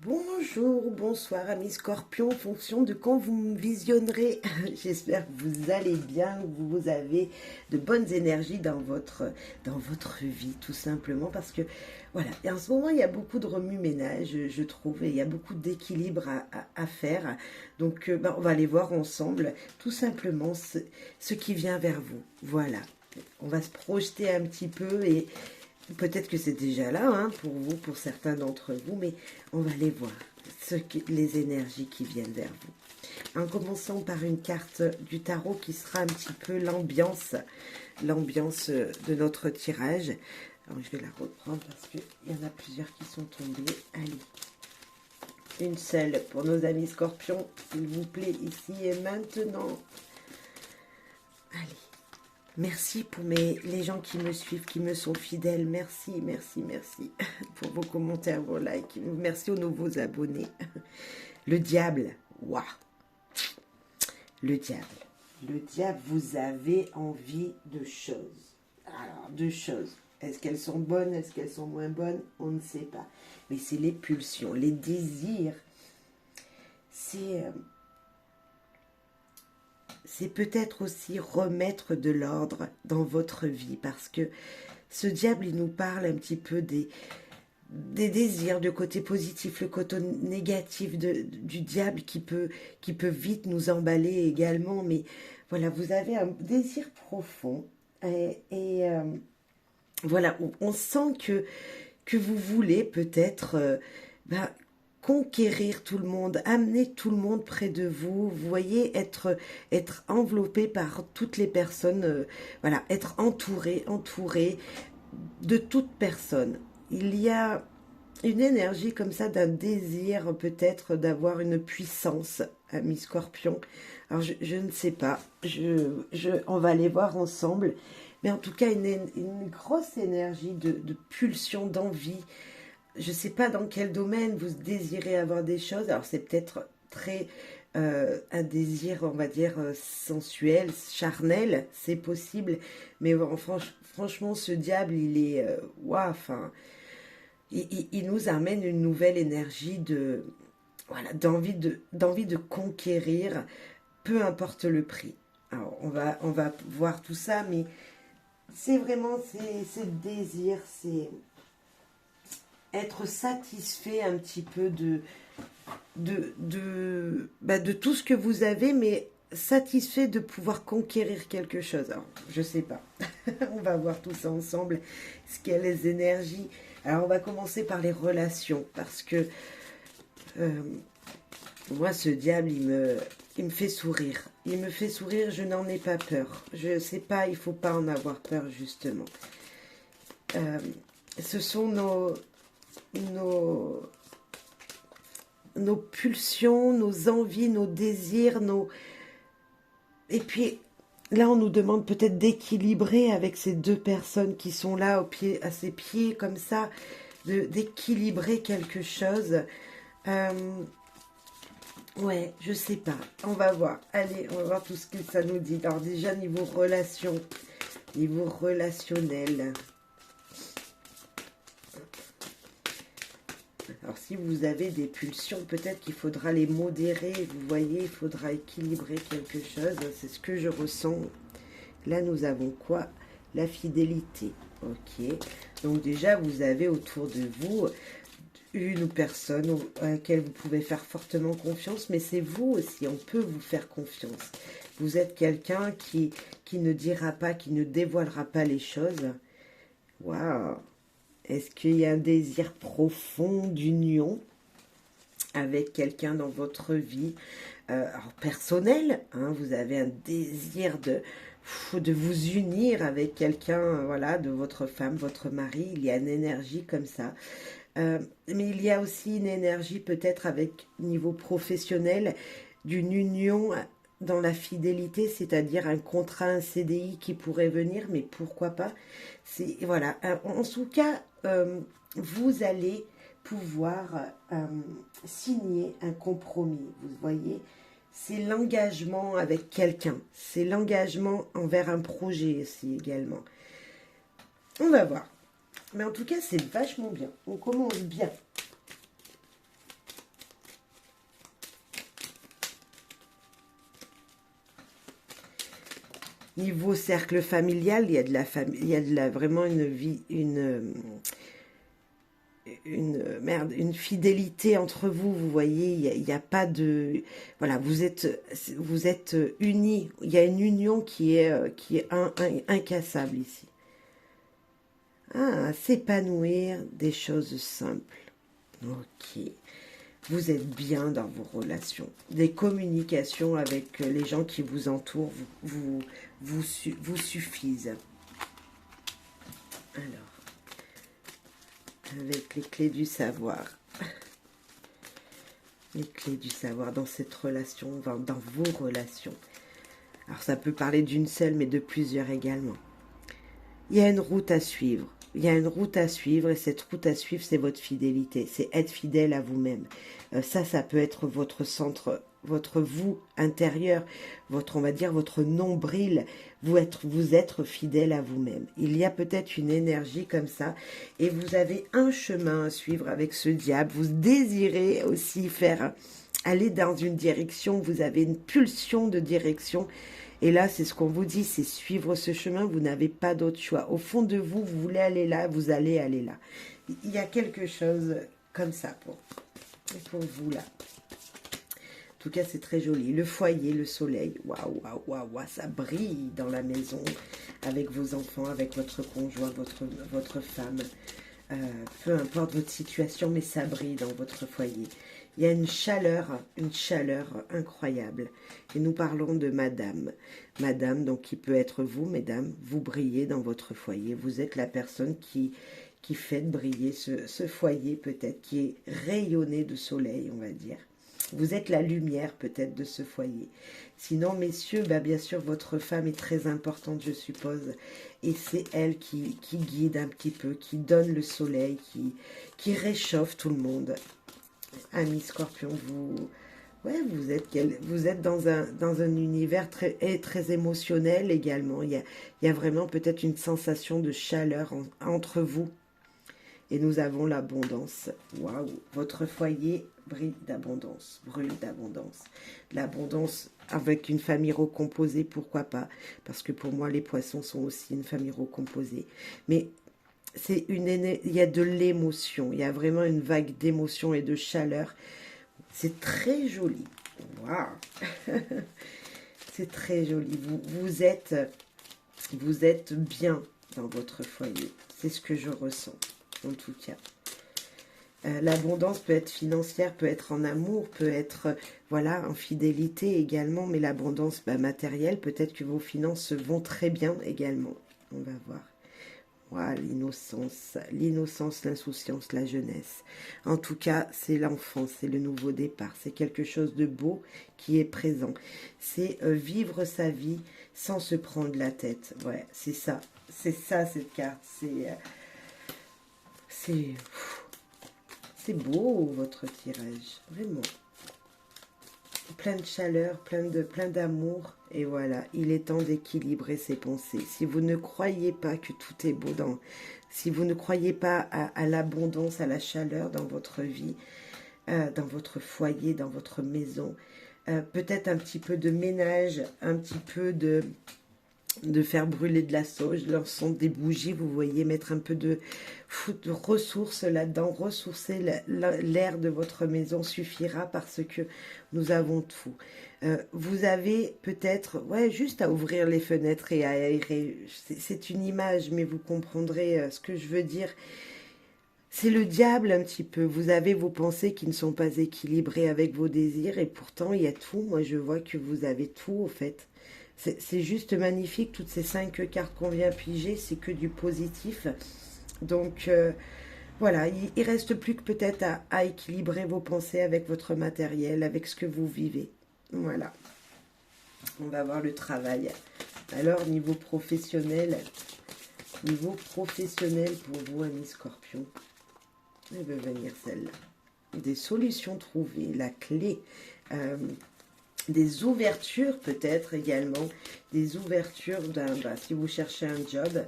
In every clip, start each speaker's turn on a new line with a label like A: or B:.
A: Bonjour, bonsoir amis scorpions, en fonction de quand vous me visionnerez. J'espère que vous allez bien, que vous avez de bonnes énergies dans votre vie, tout simplement, parce que voilà, et en ce moment il y a beaucoup de remue-ménage, je trouve, et il y a beaucoup d'équilibre à faire. Donc on va aller voir ensemble, tout simplement, ce qui vient vers vous. Voilà, on va se projeter un petit peu et peut-être que c'est déjà là hein, pour vous, pour certains d'entre vous, mais on va aller voir les énergies qui viennent vers vous. En commençant par une carte du tarot qui sera un petit peu l'ambiance de notre tirage. Alors je vais la reprendre parce qu'il y en a plusieurs qui sont tombées. Allez, une seule pour nos amis scorpions, s'il vous plaît, ici et maintenant. Allez. Merci pour les gens qui me suivent, qui me sont fidèles. Merci, merci, merci pour vos commentaires, vos likes. Merci aux nouveaux abonnés. Le diable, waouh. Le diable. Le diable, vous avez envie de choses. Alors, de choses. Est-ce qu'elles sont bonnes? Est-ce qu'elles sont moins bonnes? On ne sait pas. Mais c'est les pulsions, les désirs. C'est peut-être aussi remettre de l'ordre dans votre vie, parce que ce diable, il nous parle un petit peu des désirs, du côté positif, le côté négatif du diable qui peut vite nous emballer également. Mais voilà, vous avez un désir profond et voilà, on sent que vous voulez peut-être ben, conquérir tout le monde, amener tout le monde près de vous. Vous voyez, être enveloppé par toutes les personnes, voilà, être entouré de toute personne. Il y a une énergie comme ça d'un désir peut-être d'avoir une puissance, ami Scorpion. Alors je ne sais pas, on va aller voir ensemble, mais en tout cas une grosse énergie de pulsion, d'envie. Je ne sais pas dans quel domaine vous désirez avoir des choses, alors c'est peut-être très un désir, on va dire, sensuel, charnel, c'est possible, mais bon, franchement, ce diable, il est, waouh, enfin, il nous amène une nouvelle énergie voilà, d'envie de conquérir, peu importe le prix. Alors, on va voir tout ça, mais c'est vraiment c'est le désir, c'est être satisfait un petit peu de tout ce que vous avez, mais satisfait de pouvoir conquérir quelque chose. Alors, je sais pas. On va voir tout ça ensemble. Ce qu'il y a les énergies. Alors, on va commencer par les relations, parce que euh, moi, ce diable, il me fait sourire. Il me fait sourire, je n'en ai pas peur. Je sais pas, il faut pas en avoir peur, justement. Euh, Ce sont nos, nos pulsions, nos envies, nos désirs, et puis, là, on nous demande peut-être d'équilibrer avec ces deux personnes qui sont là, à ses pieds, comme ça, d'équilibrer quelque chose. Euh, ouais, je sais pas. On va voir. Allez, on va voir tout ce que ça nous dit. Alors déjà, niveau relationnel. Alors si vous avez des pulsions, peut-être qu'il faudra les modérer, vous voyez, il faudra équilibrer quelque chose, c'est ce que je ressens. Là, nous avons quoi? La fidélité. Ok. Donc déjà, vous avez autour de vous une personne à laquelle vous pouvez faire fortement confiance, mais c'est vous aussi, on peut vous faire confiance. Vous êtes quelqu'un qui ne dira pas, qui ne dévoilera pas les choses. Waouh! Est-ce qu'il y a un désir profond d'union avec quelqu'un dans votre vie alors personnel, hein, vous avez un désir de vous unir avec quelqu'un, voilà, de votre femme, votre mari, il y a une énergie comme ça. Mais il y a aussi une énergie peut-être avec niveau professionnel d'une union dans la fidélité, c'est-à-dire un contrat, un CDI qui pourrait venir, mais pourquoi pas. C'est voilà. En tout cas, vous allez pouvoir signer un compromis. Vous voyez, c'est l'engagement avec quelqu'un, c'est l'engagement envers un projet aussi également. On va voir. Mais en tout cas, c'est vachement bien. On commence bien. Niveau cercle familial, il y a de la famille, il y a vraiment une vie, une fidélité entre vous, vous voyez, il y a pas de, voilà, vous êtes unis, il y a une union qui est incassable ici. Ah, s'épanouir des choses simples. Ok. Vous êtes bien dans vos relations. Des communications avec les gens qui vous entourent vous suffisent. Alors, avec les clés du savoir. Les clés du savoir dans cette relation, dans vos relations. Alors, ça peut parler d'une seule, mais de plusieurs également. Il y a une route à suivre. Il y a une route à suivre et cette route à suivre, c'est votre fidélité. C'est être fidèle à vous-même. Ça peut être votre centre, votre vous intérieur, on va dire, votre nombril. Vous être fidèle à vous-même. Il y a peut-être une énergie comme ça et vous avez un chemin à suivre avec ce diable. Vous désirez aussi aller dans une direction. Vous avez une pulsion de direction. Et là, c'est ce qu'on vous dit, c'est suivre ce chemin, vous n'avez pas d'autre choix. Au fond de vous, vous voulez aller là, vous allez aller là. Il y a quelque chose comme ça pour vous là. En tout cas, c'est très joli. Le foyer, le soleil, waouh, waouh, waouh, waouh, ça brille dans la maison, avec vos enfants, avec votre conjoint, votre femme. Peu importe votre situation, mais ça brille dans votre foyer. Il y a une chaleur incroyable. Et nous parlons de madame. Madame, donc qui peut être vous, mesdames, vous brillez dans votre foyer. Vous êtes la personne qui fait briller ce foyer peut-être, qui est rayonné de soleil, on va dire. Vous êtes la lumière peut-être de ce foyer. Sinon, messieurs, bah, bien sûr, votre femme est très importante, je suppose. Et c'est elle qui guide un petit peu, qui donne le soleil, qui réchauffe tout le monde. Ami Scorpion, vous êtes dans un univers très émotionnel également. Il y a vraiment peut-être une sensation de chaleur entre vous. Et nous avons l'abondance. Waouh! Votre foyer brille d'abondance, brûle d'abondance. L'abondance avec une famille recomposée, pourquoi pas? Parce que pour moi, les poissons sont aussi une famille recomposée. Mais il y a de l'émotion. Il y a vraiment une vague d'émotion et de chaleur. C'est très joli. Waouh! C'est très joli. Vous êtes bien dans votre foyer. C'est ce que je ressens. En tout cas, l'abondance peut être financière, peut être en amour, peut être voilà, en fidélité également, mais l'abondance matérielle, peut-être que vos finances vont très bien également. On va voir. Voilà, l'innocence, l'insouciance, la jeunesse. En tout cas, c'est l'enfance, c'est le nouveau départ, c'est quelque chose de beau qui est présent. C'est vivre sa vie sans se prendre la tête. Ouais, c'est ça cette carte. C'est beau votre tirage, vraiment. Plein de chaleur, plein d'amour. Et voilà, il est temps d'équilibrer ses pensées. Si vous ne croyez pas que tout est beau si vous ne croyez pas à l'abondance, à la chaleur dans votre vie, dans votre foyer, dans votre maison, peut-être un petit peu de ménage, un petit peu de faire brûler de la sauge, lançons des bougies, vous voyez, mettre un peu de ressources là-dedans, ressourcer l'air de votre maison suffira parce que nous avons tout. Vous avez peut-être, ouais, juste à ouvrir les fenêtres et à aérer, c'est une image, mais vous comprendrez ce que je veux dire. C'est le diable un petit peu, vous avez vos pensées qui ne sont pas équilibrées avec vos désirs et pourtant il y a tout, moi je vois que vous avez tout au fait. C'est juste magnifique, toutes ces 5 cartes qu'on vient piger, c'est que du positif. Donc voilà, il reste plus que peut-être à équilibrer vos pensées avec votre matériel, avec ce que vous vivez. Voilà, on va voir le travail. Alors, niveau professionnel pour vous, amis Scorpion, elle veut venir celle-là. Des solutions trouvées, la clé. Des ouvertures peut-être également, des ouvertures si vous cherchez un job,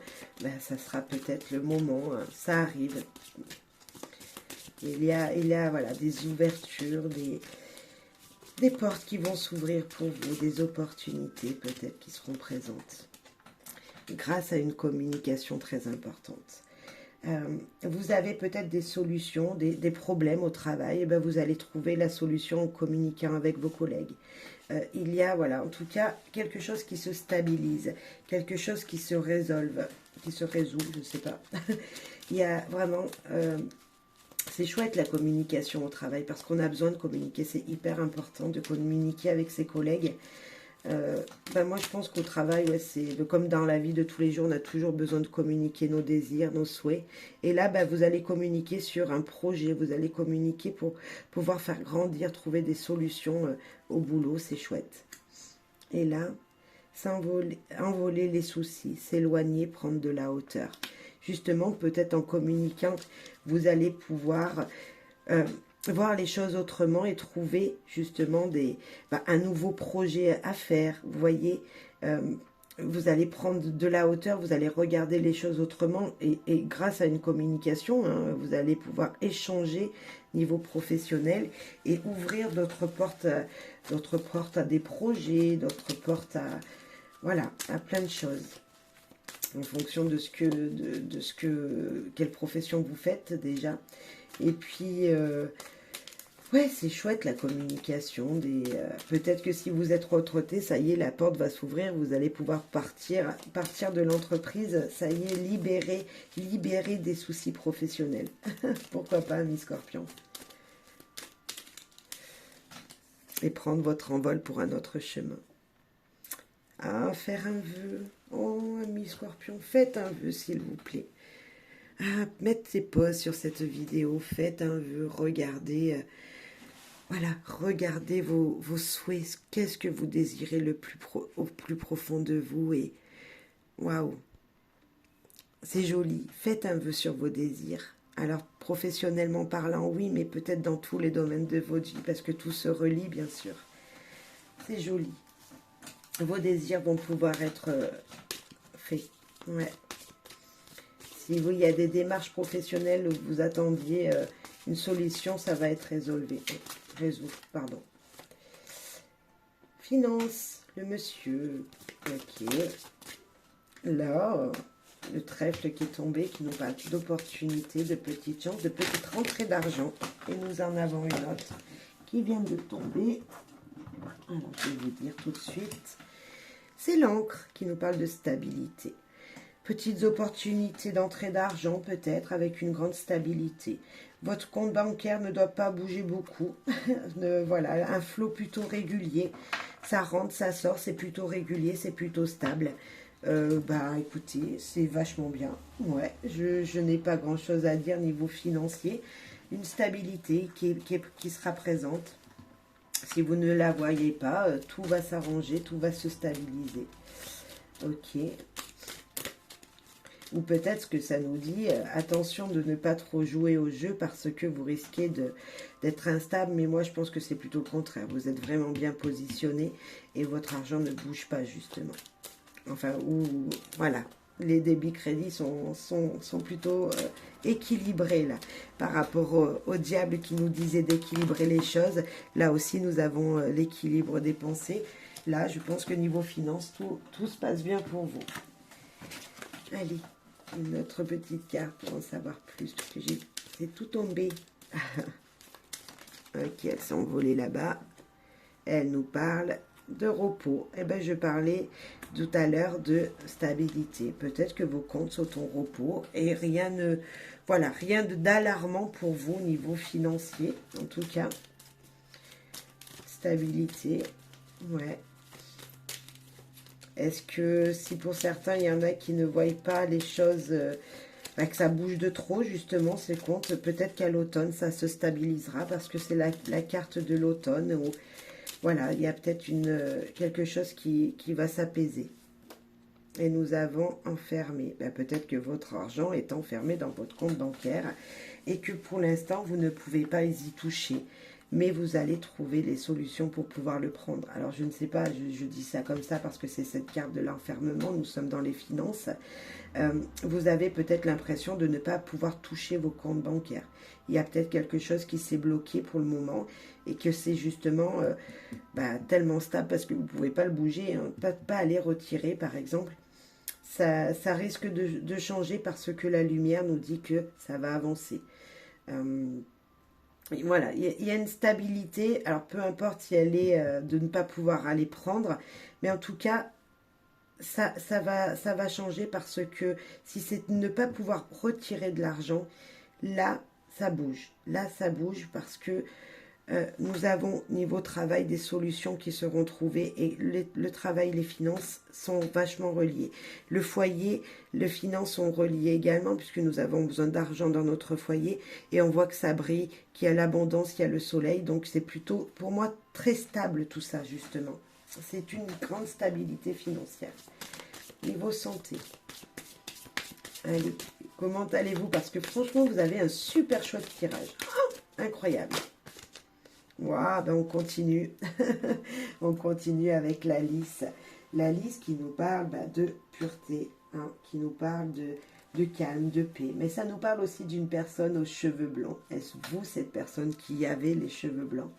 A: ça sera peut-être le moment, hein, ça arrive. Il y a voilà, des ouvertures, des portes qui vont s'ouvrir pour vous, des opportunités peut-être qui seront présentes. grâce à une communication très importante. Vous avez peut-être des solutions, des problèmes au travail, et ben vous allez trouver la solution en communiquant avec vos collègues. Il y a, voilà, en tout cas, quelque chose qui se stabilise, quelque chose qui se résout, je ne sais pas. Il y a vraiment... c'est chouette la communication au travail parce qu'on a besoin de communiquer, c'est hyper important de communiquer avec ses collègues. Moi je pense qu'au travail, ouais, c'est comme dans la vie de tous les jours, on a toujours besoin de communiquer nos désirs, nos souhaits. Et là, vous allez communiquer sur un projet, vous allez communiquer pour pouvoir faire grandir, trouver des solutions au boulot, c'est chouette. Et là, envoler les soucis, s'éloigner, prendre de la hauteur. Justement, peut-être en communiquant, vous allez pouvoir voir les choses autrement et trouver justement un nouveau projet à faire. Vous voyez, vous allez prendre de la hauteur, vous allez regarder les choses autrement et grâce à une communication, hein, vous allez pouvoir échanger niveau professionnel et ouvrir d'autres portes à des projets, d'autres portes à, voilà, à plein de choses. En fonction de quelle profession vous faites déjà. Et puis, ouais, c'est chouette la communication. Peut-être que si vous êtes retraité, ça y est, la porte va s'ouvrir, vous allez pouvoir partir de l'entreprise, ça y est, libérer des soucis professionnels. Pourquoi pas, ami Scorpion? Et prendre votre envol pour un autre chemin. Ah, faire un vœu. Oh, ami Scorpion, faites un vœu, s'il vous plaît. Ah, mettez pause sur cette vidéo, faites un vœu, regardez, voilà, regardez vos souhaits, qu'est-ce que vous désirez au plus profond de vous, et waouh, c'est joli, faites un vœu sur vos désirs. Alors, professionnellement parlant, oui, mais peut-être dans tous les domaines de votre vie, parce que tout se relie, bien sûr. C'est joli. Vos désirs vont pouvoir être faits, ouais. Si il y a des démarches professionnelles où vous attendiez une solution, ça va être résolu, pardon. Finance, le monsieur. Ok. Là, le trèfle qui est tombé, qui nous parle d'opportunités, de petites chances, de petites rentrées d'argent. Et nous en avons une autre qui vient de tomber. Alors, je vais vous dire tout de suite. C'est l'encre qui nous parle de stabilité. Petites opportunités d'entrée d'argent peut-être avec une grande stabilité. Votre compte bancaire ne doit pas bouger beaucoup. Voilà, un flot plutôt régulier. Ça rentre, ça sort, c'est plutôt régulier, c'est plutôt stable. Écoutez, c'est vachement bien. Ouais, je n'ai pas grand-chose à dire niveau financier. Une stabilité qui sera présente. Si vous ne la voyez pas, tout va s'arranger, tout va se stabiliser. Ok. Ou peut-être que ça nous dit, attention de ne pas trop jouer au jeu parce que vous risquez d'être instable. Mais moi, je pense que c'est plutôt le contraire. Vous êtes vraiment bien positionné et votre argent ne bouge pas, justement. Enfin, voilà. Les débits crédits sont plutôt équilibrés, là. Par rapport au diable qui nous disait d'équilibrer les choses. Là aussi, nous avons l'équilibre des pensées. Là, je pense que niveau finance, tout se passe bien pour vous. Allez. Une autre petite carte pour en savoir plus, parce que c'est tout tombé. Ok, elle s'est envolée là-bas. Elle nous parle de repos. Eh bien, je parlais tout à l'heure de stabilité. Peut-être que vos comptes sont en repos et rien d'alarmant pour vous au niveau financier. En tout cas, stabilité, ouais. Est-ce que si pour certains, il y en a qui ne voient pas les choses, que ça bouge de trop, justement, ces comptes, peut-être qu'à l'automne, ça se stabilisera parce que c'est la carte de l'automne où, voilà, il y a peut-être quelque chose qui va s'apaiser. Et nous avons enfermé. Peut-être que votre argent est enfermé dans votre compte bancaire et que pour l'instant, vous ne pouvez pas y toucher. Mais vous allez trouver les solutions pour pouvoir le prendre. Alors, je ne sais pas, je dis ça comme ça parce que c'est cette carte de l'enfermement. Nous sommes dans les finances. Vous avez peut-être l'impression de ne pas pouvoir toucher vos comptes bancaires. Il y a peut-être quelque chose qui s'est bloqué pour le moment et que c'est justement tellement stable parce que vous ne pouvez pas le bouger, hein, pas aller retirer, par exemple. ça risque de changer parce que la lumière nous dit que ça va avancer. Et voilà, il y a une stabilité. Alors, peu importe si elle est de ne pas pouvoir aller prendre, mais en tout cas, ça va changer parce que si c'est de ne pas pouvoir retirer de l'argent, là, ça bouge. Là, ça bouge parce que nous avons, niveau travail, des solutions qui seront trouvées et le travail, les finances sont vachement reliés. Le foyer, les finances sont reliées également puisque nous avons besoin d'argent dans notre foyer et on voit que ça brille, qu'il y a l'abondance, qu'il y a le soleil. Donc c'est plutôt, pour moi, très stable tout ça, justement. C'est une grande stabilité financière. Niveau santé. Allez, comment allez-vous? Parce que franchement, vous avez un super chouette tirage. Oh, incroyable. Waouh, ben on continue. On continue avec la lys. La lys qui nous parle de pureté, hein, qui nous parle de calme, de paix. Mais ça nous parle aussi d'une personne aux cheveux blancs. Est-ce vous, cette personne qui avait les cheveux blancs?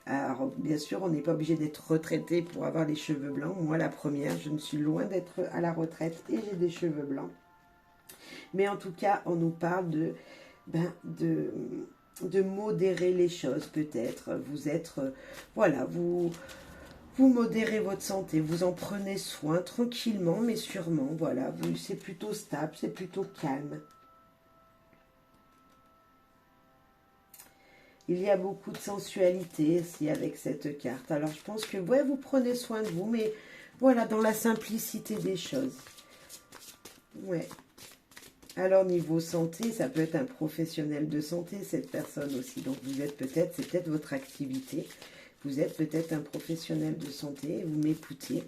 A: Alors, bien sûr, on n'est pas obligé d'être retraité pour avoir les cheveux blancs. Moi, la première, je ne suis loin d'être à la retraite et j'ai des cheveux blancs. Mais en tout cas, on nous parle de modérer les choses peut-être. Vous êtes, voilà, vous modérez votre santé, vous en prenez soin tranquillement mais sûrement, voilà, c'est plutôt stable, c'est plutôt calme. Il y a beaucoup de sensualité ici avec cette carte. Alors je pense que ouais, vous prenez soin de vous, mais voilà, dans la simplicité des choses. Ouais. Alors, niveau santé, ça peut être un professionnel de santé, cette personne aussi. Donc, vous êtes peut-être, c'est peut-être votre activité. Vous êtes peut-être un professionnel de santé, vous m'écoutez.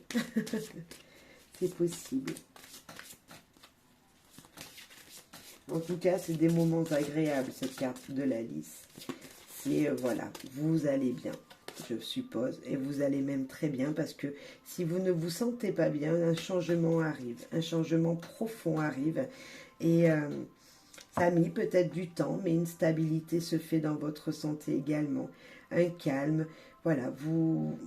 A: C'est possible. En tout cas, c'est des moments agréables, cette carte de la lys. C'est, voilà, vous allez bien, je suppose. Et vous allez même très bien parce que si vous ne vous sentez pas bien, un changement arrive. Un changement profond arrive. Et ça a mis peut-être du temps, mais une stabilité se fait dans votre santé également. Un calme, voilà, vous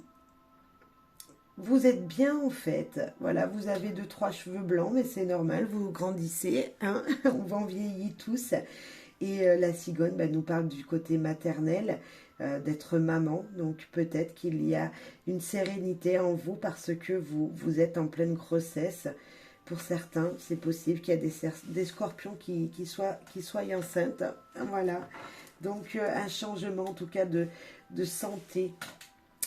A: êtes bien en fait. Voilà, vous avez 2-3 cheveux blancs, mais c'est normal, vous grandissez, hein. On en vieillit tous. Et la cigogne nous parle du côté maternel, d'être maman. Donc peut-être qu'il y a une sérénité en vous parce que vous êtes en pleine grossesse. Pour certains, c'est possible qu'il y ait des scorpions qui soient enceintes. Voilà. Donc, un changement, en tout cas, de santé.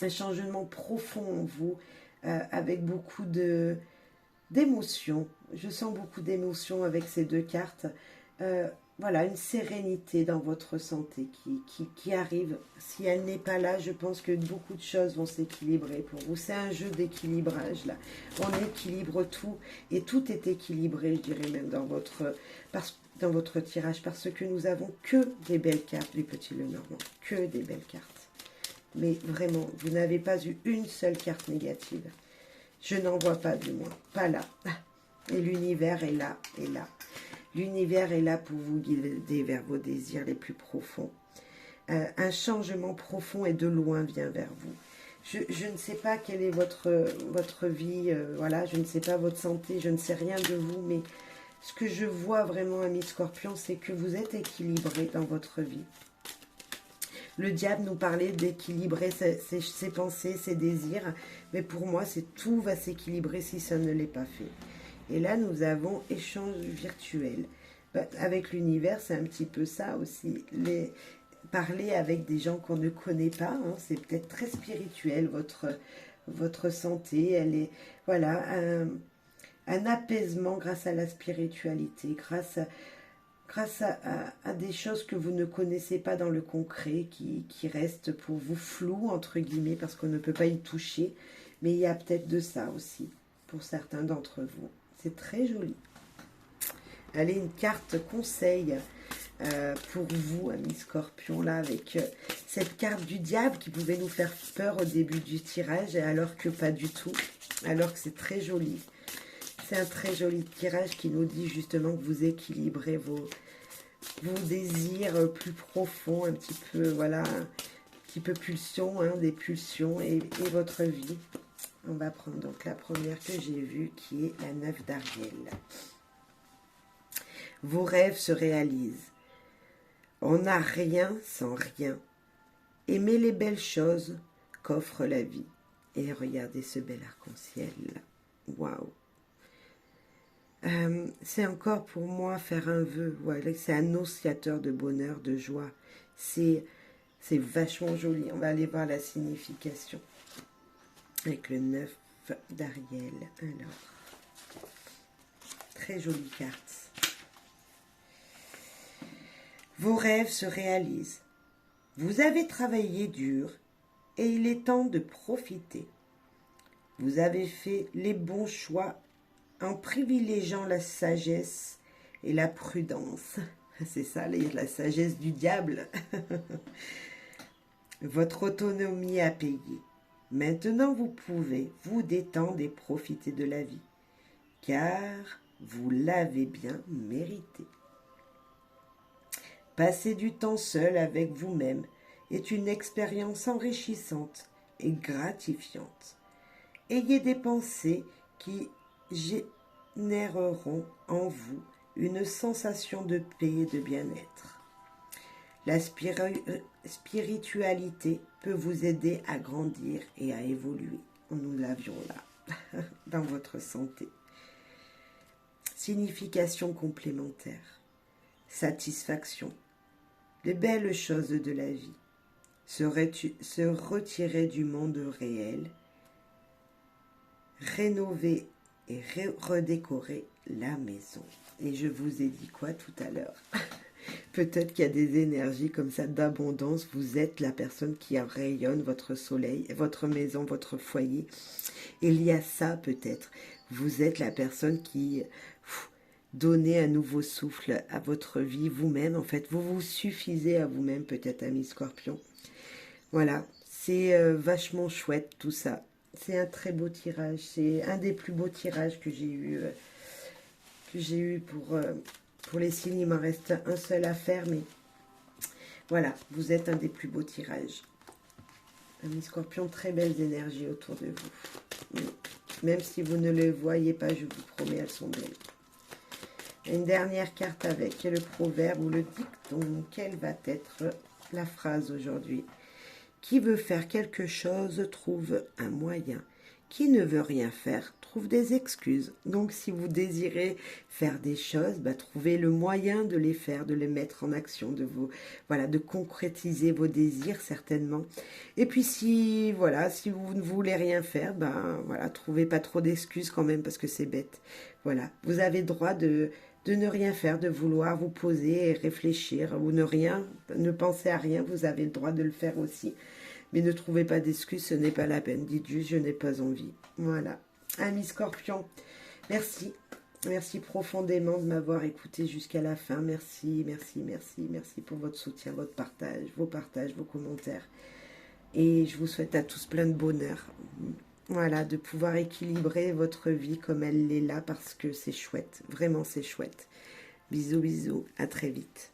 A: Un changement profond en vous, avec beaucoup d'émotions. Je sens beaucoup d'émotions avec ces deux cartes. Voilà, une sérénité dans votre santé qui arrive. Si elle n'est pas là, je pense que beaucoup de choses vont s'équilibrer pour vous. C'est un jeu d'équilibrage, là. On équilibre tout, et tout est équilibré, je dirais même, dans votre tirage, parce que nous avons que des belles cartes du Petit Lenormand, que des belles cartes. Mais vraiment, vous n'avez pas eu une seule carte négative. Je n'en vois pas, du moins. Pas là. Et l'univers est là, et là. L'univers est là pour vous guider vers vos désirs les plus profonds. Un changement profond et de loin vient vers vous. Je ne sais pas quelle est votre vie, voilà, je ne sais pas votre santé, je ne sais rien de vous, mais ce que je vois vraiment, ami Scorpion, c'est que vous êtes équilibré dans votre vie. Le diable nous parlait d'équilibrer ses pensées, ses désirs, mais pour moi, tout va s'équilibrer si ça ne l'est pas fait. Et là, nous avons échange virtuel. Avec l'univers, c'est un petit peu ça aussi. Parler avec des gens qu'on ne connaît pas, hein, c'est peut-être très spirituel, votre santé. Elle est, voilà, un apaisement grâce à la spiritualité, grâce à des choses que vous ne connaissez pas dans le concret, qui restent pour vous floues, entre guillemets, parce qu'on ne peut pas y toucher. Mais il y a peut-être de ça aussi, pour certains d'entre vous. C'est très joli. Allez, une carte conseil pour vous, amis Scorpion, là, avec cette carte du diable qui pouvait nous faire peur au début du tirage, alors que pas du tout, alors que c'est très joli. C'est un très joli tirage qui nous dit justement que vous équilibrez vos désirs plus profonds, un petit peu, voilà, un petit peu pulsion, hein, des pulsions et votre vie. On va prendre donc la première que j'ai vue, qui est la 9 d'Ariel. Vos rêves se réalisent. On n'a rien sans rien. Aimez les belles choses qu'offre la vie. Et regardez ce bel arc-en-ciel. Waouh! C'est encore pour moi faire un vœu. Voilà, c'est annonciateur de bonheur, de joie. C'est vachement joli. On va aller voir la signification. Avec le 9 d'Ariel. Alors, très jolie carte. Vos rêves se réalisent. Vous avez travaillé dur et il est temps de profiter. Vous avez fait les bons choix en privilégiant la sagesse et la prudence. C'est ça, la sagesse du diable. Votre autonomie a payé. Maintenant, vous pouvez vous détendre et profiter de la vie, car vous l'avez bien mérité. Passer du temps seul avec vous-même est une expérience enrichissante et gratifiante. Ayez des pensées qui généreront en vous une sensation de paix et de bien-être. La spiritualité peut vous aider à grandir et à évoluer. Nous l'avions là, dans votre santé. Signification complémentaire. Satisfaction. Les belles choses de la vie. Se retirer du monde réel. Rénover et redécorer la maison. Et je vous ai dit quoi tout à l'heure? Peut-être qu'il y a des énergies comme ça d'abondance. Vous êtes la personne qui rayonne votre soleil, votre maison, votre foyer. Il y a ça peut-être. Vous êtes la personne qui donnez un nouveau souffle à votre vie, vous-même. En fait, vous vous suffisez à vous-même, peut-être, ami Scorpion. Voilà, c'est vachement chouette tout ça. C'est un très beau tirage. C'est un des plus beaux tirages que j'ai eu pour les signes. Il m'en reste un seul à faire, mais voilà, vous êtes un des plus beaux tirages. Ami Scorpion, très belles énergies autour de vous. Même si vous ne le voyez pas, je vous promets, elles sont belles. Une dernière carte avec le proverbe ou le dicton. Quelle va être la phrase aujourd'hui? Qui veut faire quelque chose trouve un moyen. Qui ne veut rien faire trouve des excuses. Donc, si vous désirez faire des choses, trouvez le moyen de les faire, de les mettre en action, de concrétiser vos désirs certainement. Et puis, si vous ne voulez rien faire, trouvez pas trop d'excuses quand même parce que c'est bête. Voilà, vous avez le droit de ne rien faire, de vouloir vous poser et réfléchir ou ne penser à rien. Vous avez le droit de le faire aussi. Mais ne trouvez pas d'excuses, ce n'est pas la peine. Dites juste, je n'ai pas envie. Voilà. Ami Scorpion, merci. Merci profondément de m'avoir écouté jusqu'à la fin. Merci, merci, merci, merci pour votre soutien, votre partage, vos commentaires. Et je vous souhaite à tous plein de bonheur. Voilà, de pouvoir équilibrer votre vie comme elle l'est là parce que c'est chouette. Vraiment, c'est chouette. Bisous, bisous. À très vite.